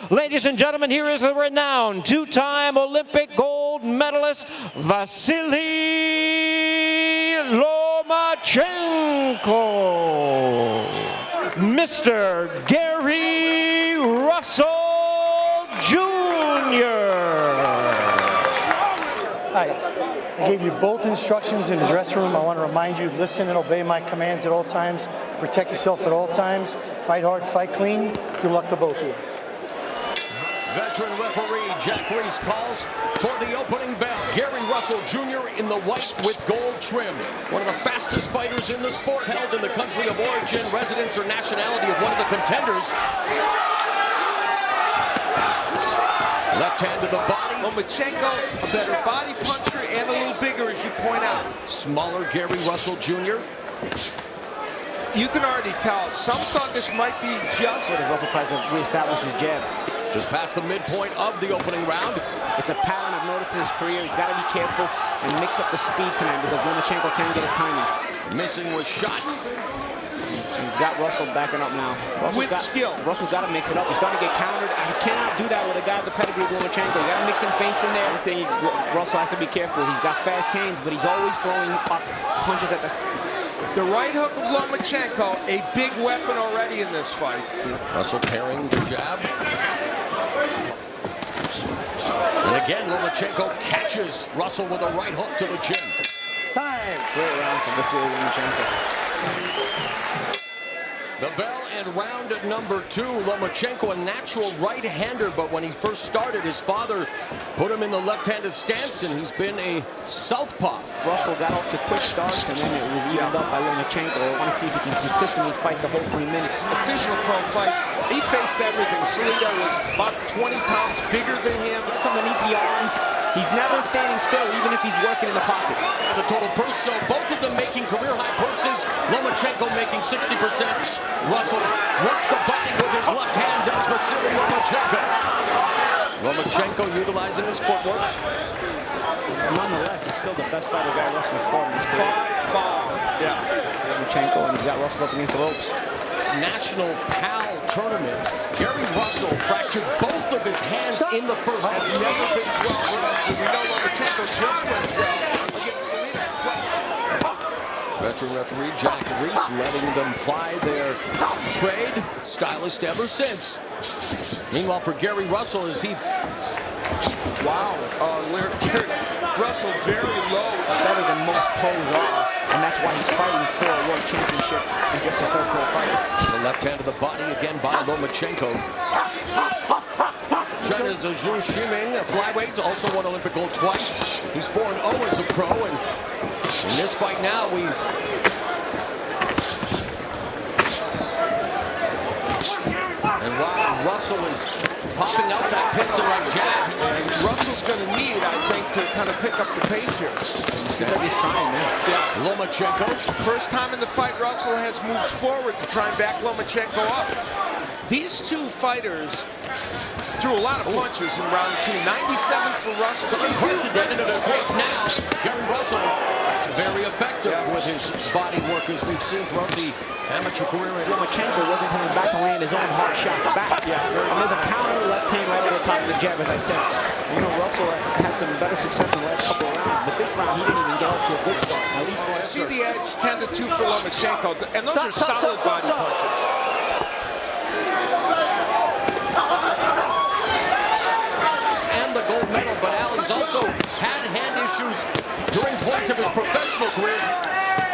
Ladies and gentlemen, here is the renowned two-time Olympic gold medalist, Vasyl Lomachenko, Mr. Gary Russell Jr. Hi, I gave you both instructions in the dressing room. I want to remind you, listen and obey my commands at all times. Protect yourself at all times. Fight hard, fight clean. Good luck to both of you. Veteran referee Jack Reiss calls for the opening bell. Gary Russell Jr. in the white with gold trim. One of the fastest fighters in the sport, held in the country of origin, residence, or nationality of one of the contenders. Left hand to the body. Lomachenko, a better body puncher and a little bigger, as you point out. Smaller Gary Russell Jr. You can already tell. Some thought this might be just. Russell tries to reestablish his jab. Just past the midpoint of the opening round. It's a pattern I've noticed in his career. He's got to be careful and mix up the speed tonight because Lomachenko can't get his timing. Missing with shots. He's got Russell backing up now. Skill. Russell's got to mix it up. He's starting to get countered. He cannot do that with a guy with the pedigree of Lomachenko. You got to mix in feints in there. I think Russell has to be careful. He's got fast hands, but he's always throwing up punches at the right hook of Lomachenko, a big weapon already in this fight. Russell parrying the jab. And again, Lomachenko catches Russell with a right hook to the chin. Time. Great round for Vasyl Lomachenko. The bell and round at number 2. Lomachenko, a natural right-hander, but when he first started, his father put him in the left-handed stance, and he's been a southpaw. Russell got off to quick starts, and then it was evened up by Lomachenko. I want to see if he can consistently fight the whole 20 minutes. Official pro fight. He faced everything. Salito was about 20 pounds bigger than him. It's underneath the arms. He's never standing still, even if he's working in the pocket. The total purse, so both of them making career-high purses. Lomachenko making 60%. Russell worked the body with his left hand, does Vasyl Lomachenko. Lomachenko utilizing his footwork. Nonetheless, he's still the best fighter Gary Russell's fought in his career. By far. Yeah. Lomachenko, and he's got Russell up against the ropes. This National PAL tournament, Gary Russell fractured both of his hands in the first round. Has never been 12 rounds. We know Lomachenko just went 12 against Salito. Veteran referee Jack Reiss letting them ply their trade. Stylist ever since. Meanwhile, for Gary Russell, as he... Wow. Russell very low. Better than most pros are, and that's why he's fighting for a world championship in just his third pro fight. The left hand to the body again by Lomachenko. China's Zhu Shiming, a flyweight, also won Olympic gold twice. He's 4-0 as a pro, and in this fight now, and while Russell is popping out that piston-like jab, Russell's going to need, I think, to kind of pick up the pace here. He's trying, man. Yeah. Lomachenko. First time in the fight, Russell has moved forward to try and back Lomachenko up. These two fighters threw a lot of punches in round 2. 97 for Russell. Unprecedented, and of course now, Gary Russell very effective with his body work, as we've seen throughout the amateur career. Lomachenko wasn't coming back to land his own hard shots back. And there's a counter left hand right over the top of the jab, as I said. You know, Russell had some better success in the last couple of rounds, but this round he didn't even get off to a good start. At least see the edge, 10-2 for Lomachenko, and those are solid body punches. And the gold medal, but Ali's also had hand issues during points of his professional career.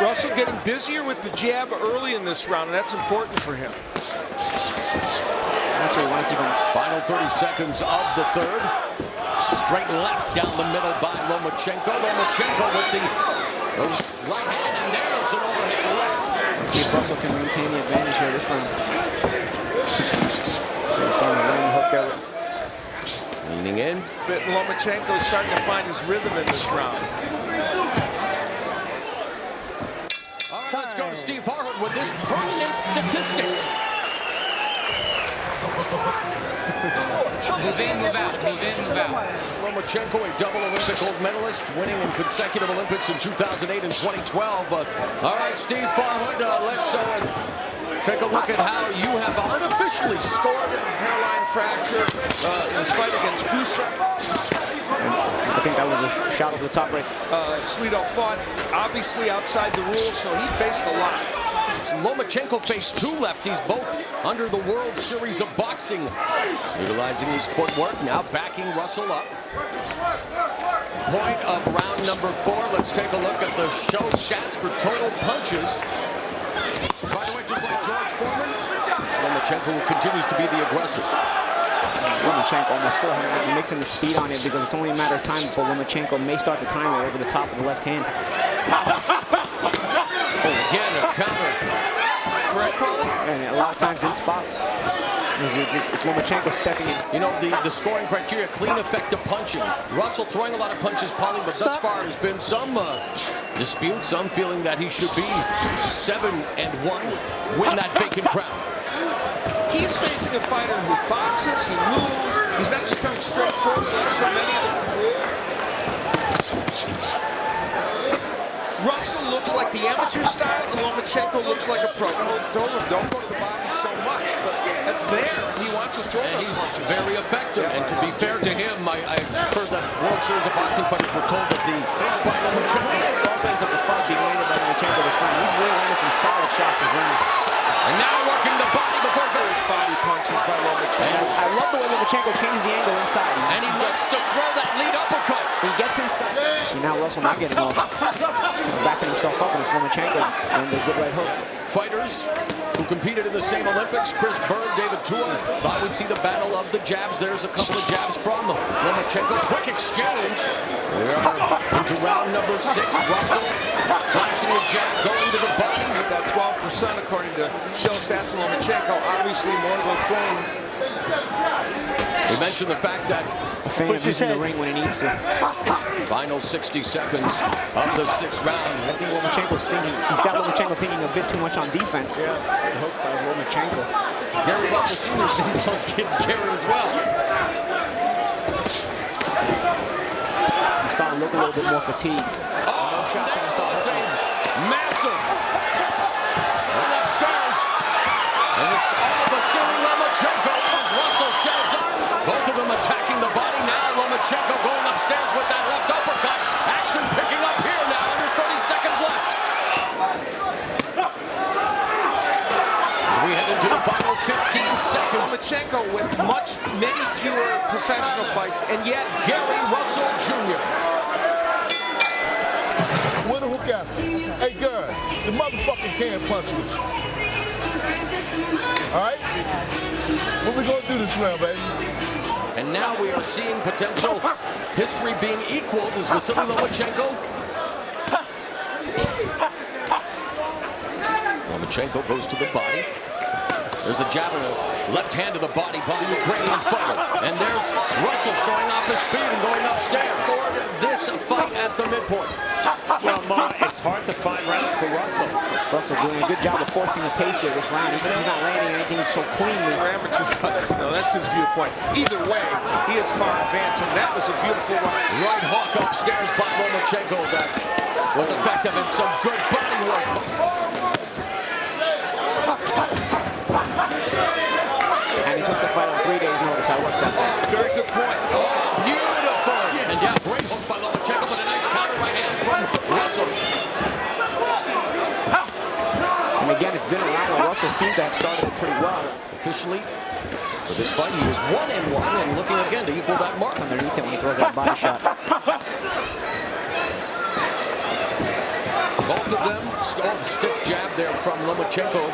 Russell getting busier with the jab early in this round, and that's important for him. That's what he wants to see from him. Final 30 seconds of the third. Straight left down the middle by Lomachenko. Lomachenko with the right hand, and there's an overhand left. Let's see if Russell can maintain the advantage here this round. So he's starting to learn the hook there. Leaning in. But Lomachenko is starting to find his rhythm in this round. All right, let's go to Steve Harwood with this pertinent statistic. Move in, move out, move in, move out. Lomachenko, a double Olympic gold medalist, winning in consecutive Olympics in 2008 and 2012. All right, Steve Harwood, let's Take a look at how you have unofficially scored. Hairline fracture in his fight against Gusa. I think that was a shot over the top right. Slido fought obviously outside the rules, so he faced a lot. Lomachenko faced 2 lefties, both under the World Series of Boxing. Utilizing his footwork, now backing Russell up. Point of round number 4. Let's take a look at the show stats for total punches. By the way, just like George Foreman, Lomachenko continues to be the aggressor. Lomachenko almost 400, mixing the speed on it because it's only a matter of time before Lomachenko may start the timer over the top of the left hand. Again, a counter. Correct, Colin? And a lot of times in spots. It's Lomachenko stepping in. You know, the scoring criteria, clean, effective punching. Russell throwing a lot of punches, Paulie, but thus far there's been some dispute, some feeling that he should be 7-1, win that vacant crown. He's facing a fighter who boxes, he moves, he's not just coming straight forward like so many of them. Russell looks like the amateur style, and Lomachenko looks like a pro. Don't go to the body so much, but that's there. He wants to throw those he's punches. very effective, and to be fair to him, I heard that World Series of Boxing fighters were told that the Cleanest offense of the fight being landed by Lomachenko this round. He's really landed some solid shots this round. And now working the body before Those body punches by Lomachenko. I love the way Lomachenko changes the angle inside. and he looks to throw that lead uppercut. He gets inside. See, now Russell not getting off. He's backing himself up, and it's Lomachenko and the good right hook. Fighters who competed in the same Olympics, Chris Berg, David Tua, thought we'd see the battle of the jabs. There's a couple of jabs from Lomachenko. Quick exchange. We are into round number 6. Russell flashing a jab, going to the body. That 12% according to show stats of Lomachenko, obviously more to go throwing. We mentioned the fact that A fan of using the ring when he needs to. final 60 seconds of the 6th round. I think Lomachenko's thinking, he's got Lomachenko thinking a bit too much on defense. Yeah, hooked by Lomachenko. Gary Russell Sr. seeing those kids carry as well. He's starting to look a little bit more fatigued. Oh, that was a massive run upstairs. And it's all Vasyl Lomachenko as Russell shows up. Both of them attacking the body. Now Lomachenko going upstairs with that left uppercut. Action picking up here now. Under 30 seconds left. As we head into the final 15 seconds. Lomachenko with many fewer professional fights, and yet Gary Russell Jr. Where the hook after? Hey, girl, the motherfucker can't punch with you. All right? What we gonna do this round, baby? And now we are seeing potential history being equaled as Vasyl Lomachenko. Lomachenko goes to the body. There's the jab and a left hand to the body by the Ukrainian fighter. And there's Russell showing off his speed and going upstairs. For this fight at the midpoint. Well, Ma, it's hard to find rounds for Russell. Russell doing a good job of forcing the pace here this round. Even if he's not landing anything so cleanly. for amateur fights. No, that's his viewpoint. Either way, he is far advanced, and that was a beautiful run. Right hook upstairs by Lomachenko that was effective and some good body work. And he took the fight on 3 days' notice. I like that fight. Very good point. Oh, beautiful. And yeah, great hook by Lomachenko, but a nice counter right hand from Russell. And again, it's been a round where Russell seemed to have started it pretty well. Officially, for this fight, he was 1-1 and looking again to equal that mark. It's underneath him when he throws that body shot. Both of them, stiff jab there from Lomachenko.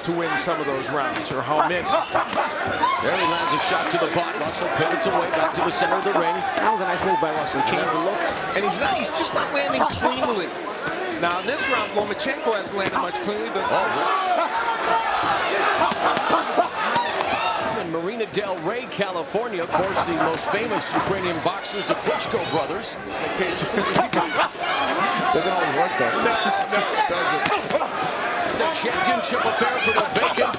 To win some of those rounds or home in. There he lands a shot to the body. Russell pivots away back to the center of the ring. That was a nice move by Russell. He changed the look. And he's just not landing cleanly. Now, in this round, Lomachenko hasn't landed much cleanly, but... In Marina Del Rey, California, of course, the most famous Ukrainian boxers, the Klitschko brothers. Doesn't always work though. No, it doesn't. The championship affair for the vacant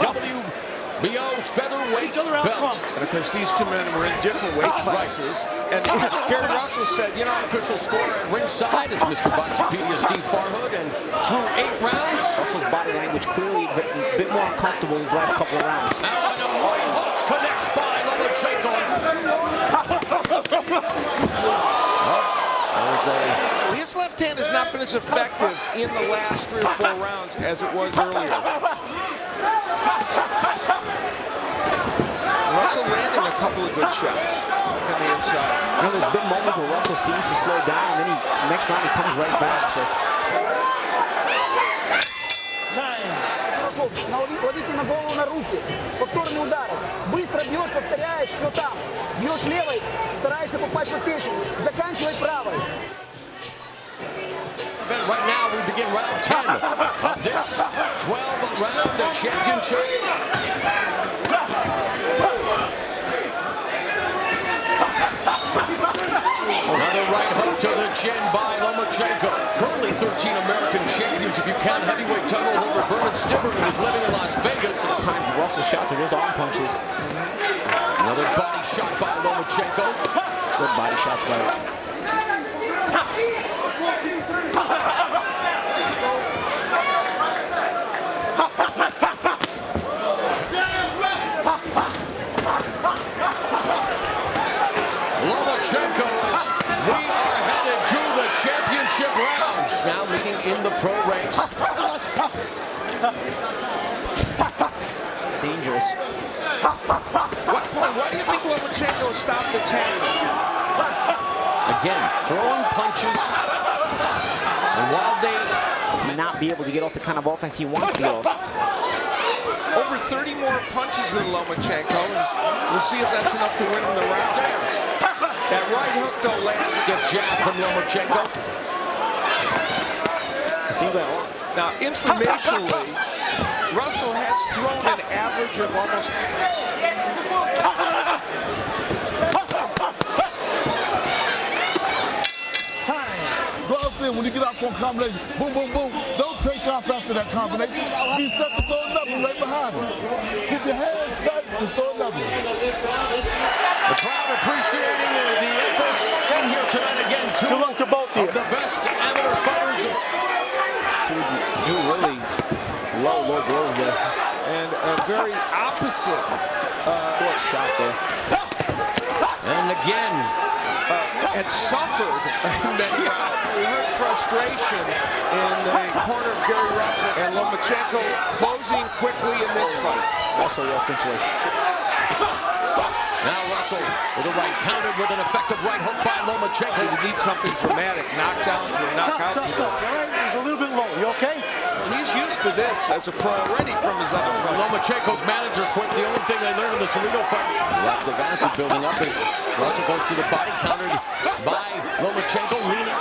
WBO Featherweight belt. And of course, these two men were in different weight classes. And Gary Russell said, you know, Official score at ringside is Mr. Boxepedia's Steve Farhood, and through 8 rounds. Russell's body language clearly a bit more uncomfortable these last couple of rounds. Now a right hook connects by Lomachenko. his left hand has not been as effective in the last 3 or 4 rounds as it was earlier. Russell landing a couple of good shots on the inside. You know, there's been moments where Russell seems to slow down, and then next round he comes right back. So. Кладите на голову, на руки. Повторный удар. Быстро бьешь, повторяешь, все там. Бьешь левой, стараешься попасть по печени. Заканчивай правой. Right now we begin round 10 of this 12-round championship. Another right hook to the chin by Lomachenko. Currently 13 American champions if you count heavyweight title holder Berman Stiver, who is living in Las Vegas. At times Russell shot through his arm punches. Another body shot by Lomachenko. Good body shots by Lomachenko as we are headed to the championship rounds. Now leading in the pro ranks. It's dangerous. What point? Why do you think Lomachenko stopped the tackle? Again, throwing punches. And while they may not be able to get off the kind of offense he wants to get off. Over 30 more punches than Lomachenko, and we'll see if that's enough to win him the round. That right hook, though, lands. Stiff jab from Lomachenko. It seems like now, informationally, Russell has thrown an average of almost. Go out there when you get out for a combination. Boom, boom, boom. Don't take off after that combination. Be set to throw another right behind him. Keep your hands tight and throw another. The crowd appreciating the efforts in here tonight again. Two Good luck to both of you. the best amateur fighters. two really low blows there. And a very opposite short shot there. And again, had suffered many rounds. We heard frustration in the corner of Gary Russell, and Lomachenko closing quickly in this fight. Russell walked into a now Russell with a right countered with an effective right hook by Lomachenko. You need something dramatic, knockdowns or knockouts. All right, he's a little bit low. You okay? He's used to this as a pro already from his other fight. Lomachenko's manager quit. The only thing they learned in the Salido fight. Left of Vasyl building up as Russell goes to the body, countered by Lomachenko, leaning.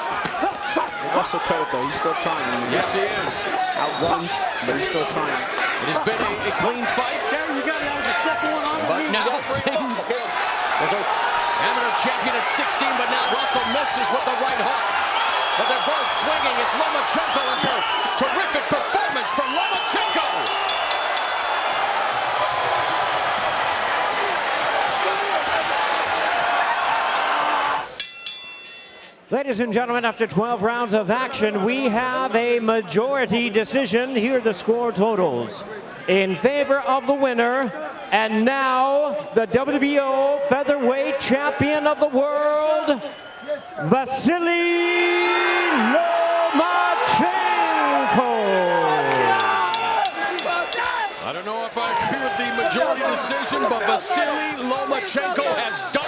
Russell credit though, he's still trying. Yes, he is. Outgunned, but he's still trying. It has been a clean fight. Gary, you got it. That was the second one on. But now things. There's an amateur champion at 16, but now Russell misses with the right hook. But they're both swinging. It's Lomachenko and a terrific performance from Lomachenko. Ladies and gentlemen, after 12 rounds of action, we have a majority decision. Here are the score totals. In favor of the winner, and now the WBO Featherweight Champion of the World, Vasyl Lomachenko. I don't know if I agree with the majority decision, but Vasyl Lomachenko has done